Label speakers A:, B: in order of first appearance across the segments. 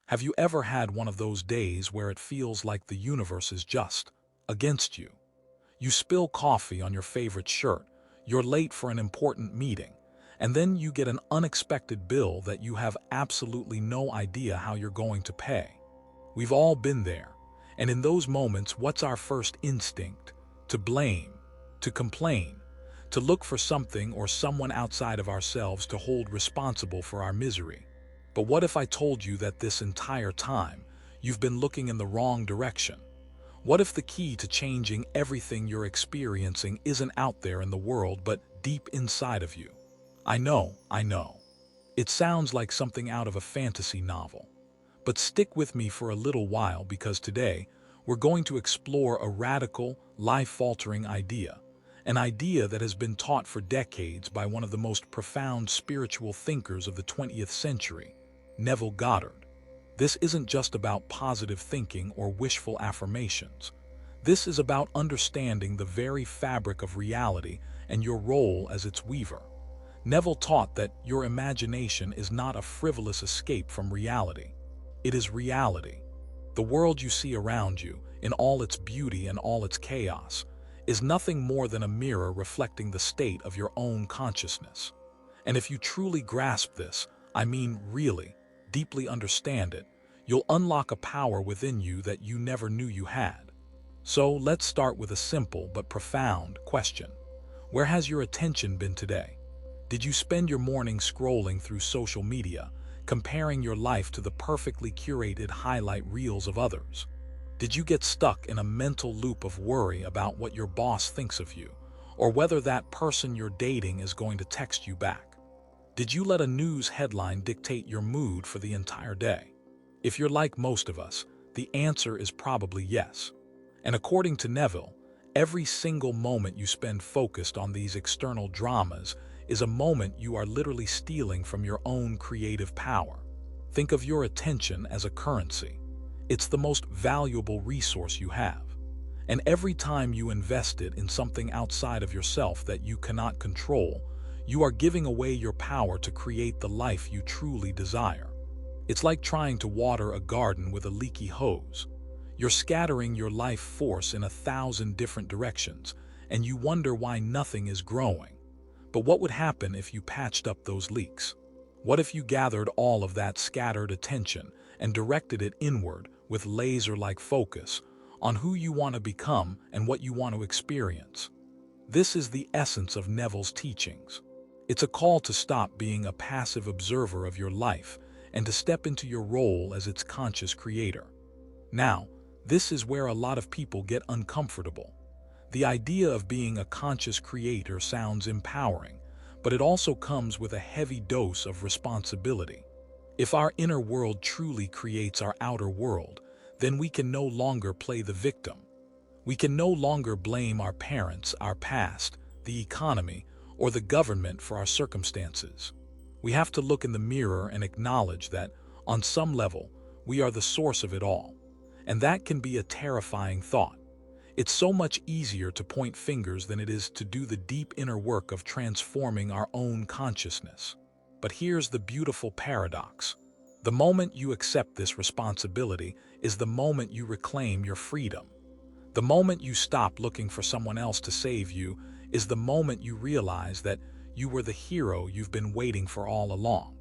A: Have you ever had one of those days where it feels like the universe is just against you? You spill coffee on your favorite shirt, you're late for an important meeting, and then you get an unexpected bill that you have absolutely no idea how you're going to pay. We've all been there, and in those moments, what's our first instinct? To blame, to complain, to look for something or someone outside of ourselves to hold responsible for our misery. But what if I told you that this entire time, you've been looking in the wrong direction? What if the key to changing everything you're experiencing isn't out there in the world, but deep inside of you? I know. It sounds like something out of a fantasy novel. But stick with me for a little while, because today, we're going to explore a radical, life-altering idea. An idea that has been taught for decades by one of the most profound spiritual thinkers of the 20th century, Neville Goddard. This isn't just about positive thinking or wishful affirmations. This is about understanding the very fabric of reality and your role as its weaver. Neville taught that your imagination is not a frivolous escape from reality. It is reality. The world you see around you, in all its beauty and all its chaos, is nothing more than a mirror reflecting the state of your own consciousness. And if you truly grasp this, I mean really, deeply understand it, you'll unlock a power within you that you never knew you had. So let's start with a simple but profound question. Where has your attention been today? Did you spend your morning scrolling through social media, comparing your life to the perfectly curated highlight reels of others? Did you get stuck in a mental loop of worry about what your boss thinks of you, or whether that person you're dating is going to text you back? Did you let a news headline dictate your mood for the entire day? If you're like most of us, the answer is probably yes. And according to Neville, every single moment you spend focused on these external dramas is a moment you are literally stealing from your own creative power. Think of your attention as a currency. It's the most valuable resource you have. And every time you invest it in something outside of yourself that you cannot control, you are giving away your power to create the life you truly desire. It's like trying to water a garden with a leaky hose. You're scattering your life force in 1,000 different directions, and you wonder why nothing is growing. But what would happen if you patched up those leaks? What if you gathered all of that scattered attention and directed it inward with laser-like focus on who you want to become and what you want to experience? This is the essence of Neville's teachings. It's a call to stop being a passive observer of your life and to step into your role as its conscious creator. Now, this is where a lot of people get uncomfortable. The idea of being a conscious creator sounds empowering, but it also comes with a heavy dose of responsibility. If our inner world truly creates our outer world, then we can no longer play the victim. We can no longer blame our parents, our past, the economy, or the government for our circumstances. We have to look in the mirror and acknowledge that, on some level, we are the source of it all. And that can be a terrifying thought. It's so much easier to point fingers than it is to do the deep inner work of transforming our own consciousness. But here's the beautiful paradox. The moment you accept this responsibility is the moment you reclaim your freedom. The moment you stop looking for someone else to save you is the moment you realize that you were the hero you've been waiting for all along.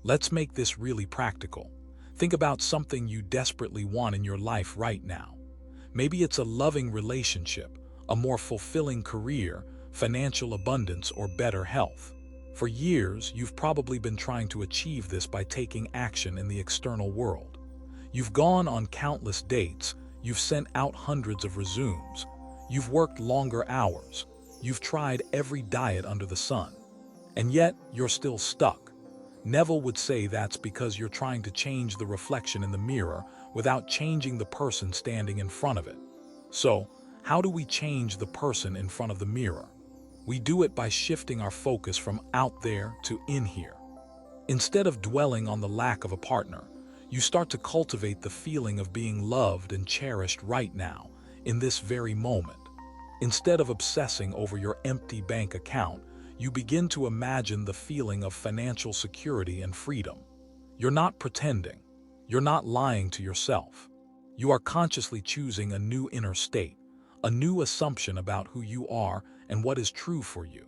A: Let's make this really practical. Think about something you desperately want in your life right now. Maybe it's a loving relationship, a more fulfilling career, financial abundance, or better health. For years, you've probably been trying to achieve this by taking action in the external world. You've gone on countless dates, you've sent out hundreds of resumes, you've worked longer hours, you've tried every diet under the sun. And yet, you're still stuck. Neville would say that's because you're trying to change the reflection in the mirror without changing the person standing in front of it. So, how do we change the person in front of the mirror? We do it by shifting our focus from out there to in here. Instead of dwelling on the lack of a partner, you start to cultivate the feeling of being loved and cherished right now, in this very moment. Instead of obsessing over your empty bank account, you begin to imagine the feeling of financial security and freedom. You're not pretending. You're not lying to yourself. You are consciously choosing a new inner state, a new assumption about who you are and what is true for you.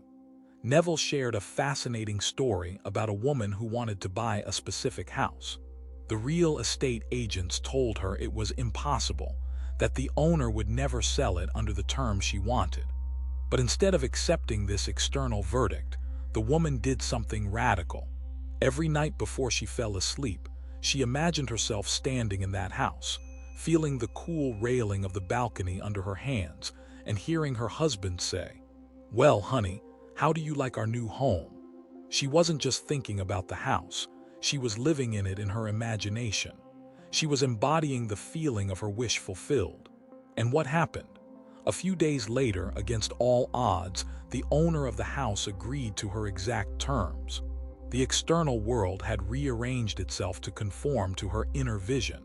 A: Neville shared a fascinating story about a woman who wanted to buy a specific house. The real estate agents told her it was impossible, that the owner would never sell it under the terms she wanted. But instead of accepting this external verdict, the woman did something radical. Every night before she fell asleep, she imagined herself standing in that house, feeling the cool railing of the balcony under her hands, and hearing her husband say, "Well, honey, how do you like our new home?" She wasn't just thinking about the house, she was living in it in her imagination. She was embodying the feeling of her wish fulfilled. And what happened? A few days later, against all odds, the owner of the house agreed to her exact terms. The external world had rearranged itself to conform to her inner vision.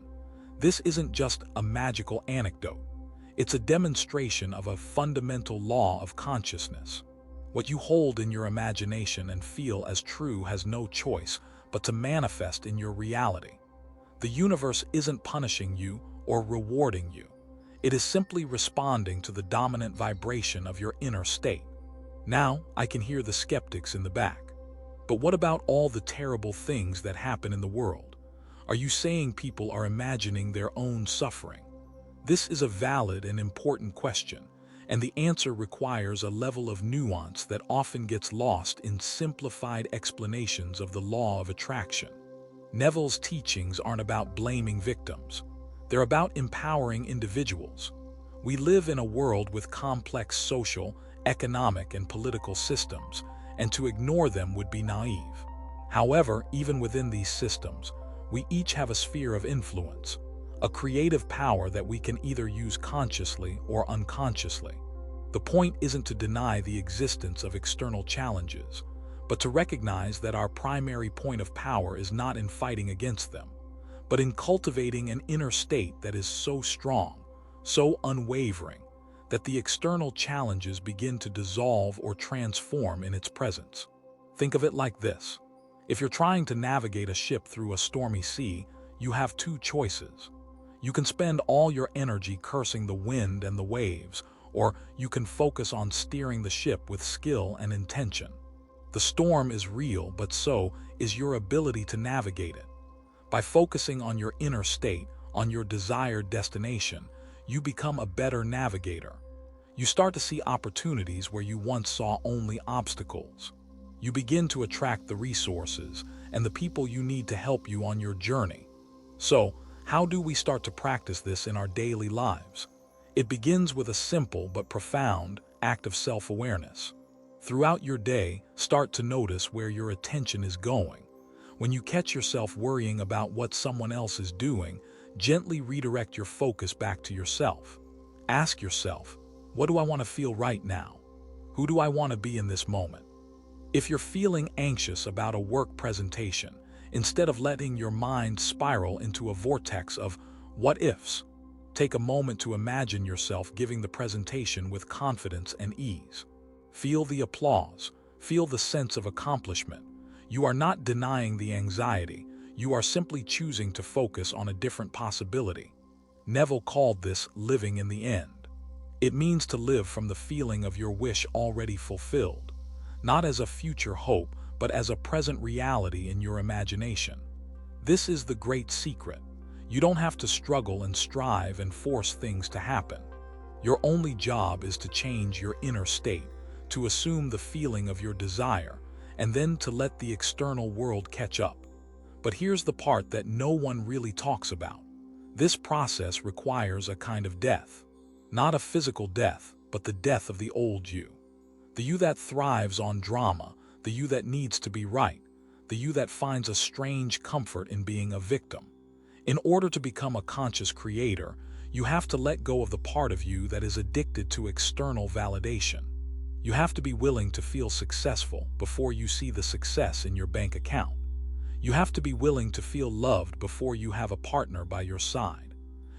A: This isn't just a magical anecdote. It's a demonstration of a fundamental law of consciousness. What you hold in your imagination and feel as true has no choice but to manifest in your reality. The universe isn't punishing you or rewarding you. It is simply responding to the dominant vibration of your inner state. Now, I can hear the skeptics in the back. But what about all the terrible things that happen in the world? Are you saying people are imagining their own suffering? This is a valid and important question, and the answer requires a level of nuance that often gets lost in simplified explanations of the law of attraction. Neville's teachings aren't about blaming victims. They're about empowering individuals. We live in a world with complex social, economic, and political systems, and to ignore them would be naive. However, even within these systems, we each have a sphere of influence, a creative power that we can either use consciously or unconsciously. The point isn't to deny the existence of external challenges, but to recognize that our primary point of power is not in fighting against them, but in cultivating an inner state that is so strong, so unwavering, that the external challenges begin to dissolve or transform in its presence. Think of it like this. If you're trying to navigate a ship through a stormy sea, you have two choices. You can spend all your energy cursing the wind and the waves, or you can focus on steering the ship with skill and intention. The storm is real, but so is your ability to navigate it. By focusing on your inner state, on your desired destination, you become a better navigator. You start to see opportunities where you once saw only obstacles. You begin to attract the resources and the people you need to help you on your journey. So, how do we start to practice this in our daily lives? It begins with a simple but profound act of self-awareness. Throughout your day, start to notice where your attention is going. When you catch yourself worrying about what someone else is doing, gently redirect your focus back to yourself. Ask yourself, what do I want to feel right now? Who do I want to be in this moment? If you're feeling anxious about a work presentation, instead of letting your mind spiral into a vortex of what-ifs, take a moment to imagine yourself giving the presentation with confidence and ease. Feel the applause, feel the sense of accomplishment. You are not denying the anxiety, you are simply choosing to focus on a different possibility. Neville called this living in the end. It means to live from the feeling of your wish already fulfilled, not as a future hope, but as a present reality in your imagination. This is the great secret. You don't have to struggle and strive and force things to happen. Your only job is to change your inner state, to assume the feeling of your desire, and then to let the external world catch up. But here's the part that no one really talks about. This process requires a kind of death. Not a physical death, but the death of the old you. The you that thrives on drama, the you that needs to be right, the you that finds a strange comfort in being a victim. In order to become a conscious creator, you have to let go of the part of you that is addicted to external validation. You have to be willing to feel successful before you see the success in your bank account. You have to be willing to feel loved before you have a partner by your side.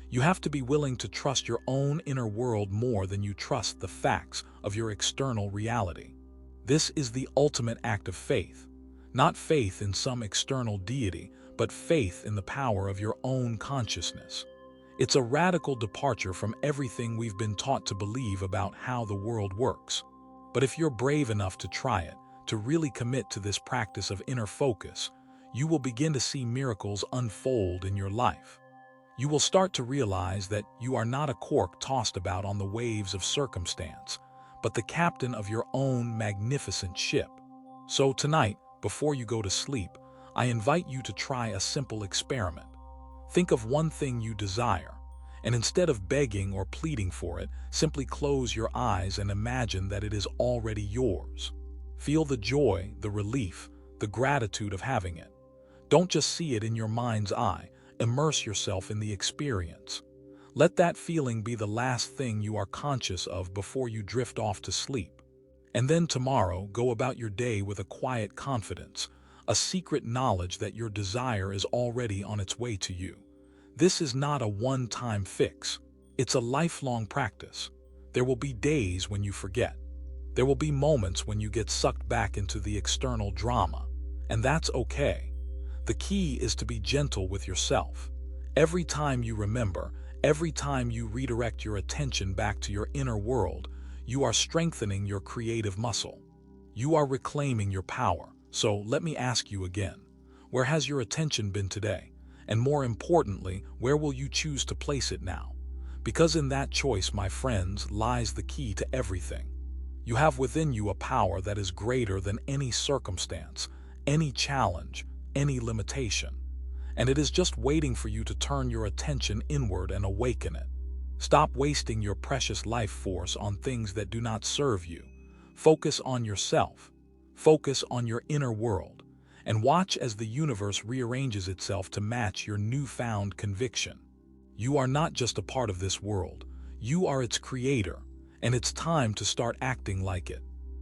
A: You have to be willing to trust your own inner world more than you trust the facts of your external reality. This is the ultimate act of faith. Not faith in some external deity, but faith in the power of your own consciousness. It's a radical departure from everything we've been taught to believe about how the world works. But if you're brave enough to try it, to really commit to this practice of inner focus, you will begin to see miracles unfold in your life. You will start to realize that you are not a cork tossed about on the waves of circumstance, but the captain of your own magnificent ship. So tonight, before you go to sleep, I invite you to try a simple experiment. Think of one thing you desire, and instead of begging or pleading for it, simply close your eyes and imagine that it is already yours. Feel the joy, the relief, the gratitude of having it. Don't just see it in your mind's eye, immerse yourself in the experience. Let that feeling be the last thing you are conscious of before you drift off to sleep. And then tomorrow, go about your day with a quiet confidence, a secret knowledge that your desire is already on its way to you. This is not a one-time fix. It's a lifelong practice. There will be days when you forget. There will be moments when you get sucked back into the external drama, and that's okay. The key is to be gentle with yourself. Every time you remember, every time you redirect your attention back to your inner world, you are strengthening your creative muscle. You are reclaiming your power. So let me ask you again, where has your attention been today? And more importantly, where will you choose to place it now? Because in that choice, my friends, lies the key to everything. You have within you a power that is greater than any circumstance, any challenge, any limitation. And it is just waiting for you to turn your attention inward and awaken it. Stop wasting your precious life force on things that do not serve you. Focus on yourself. Focus on your inner world, and watch as the universe rearranges itself to match your newfound conviction. You are not just a part of this world. You are its creator, and it's time to start acting like it.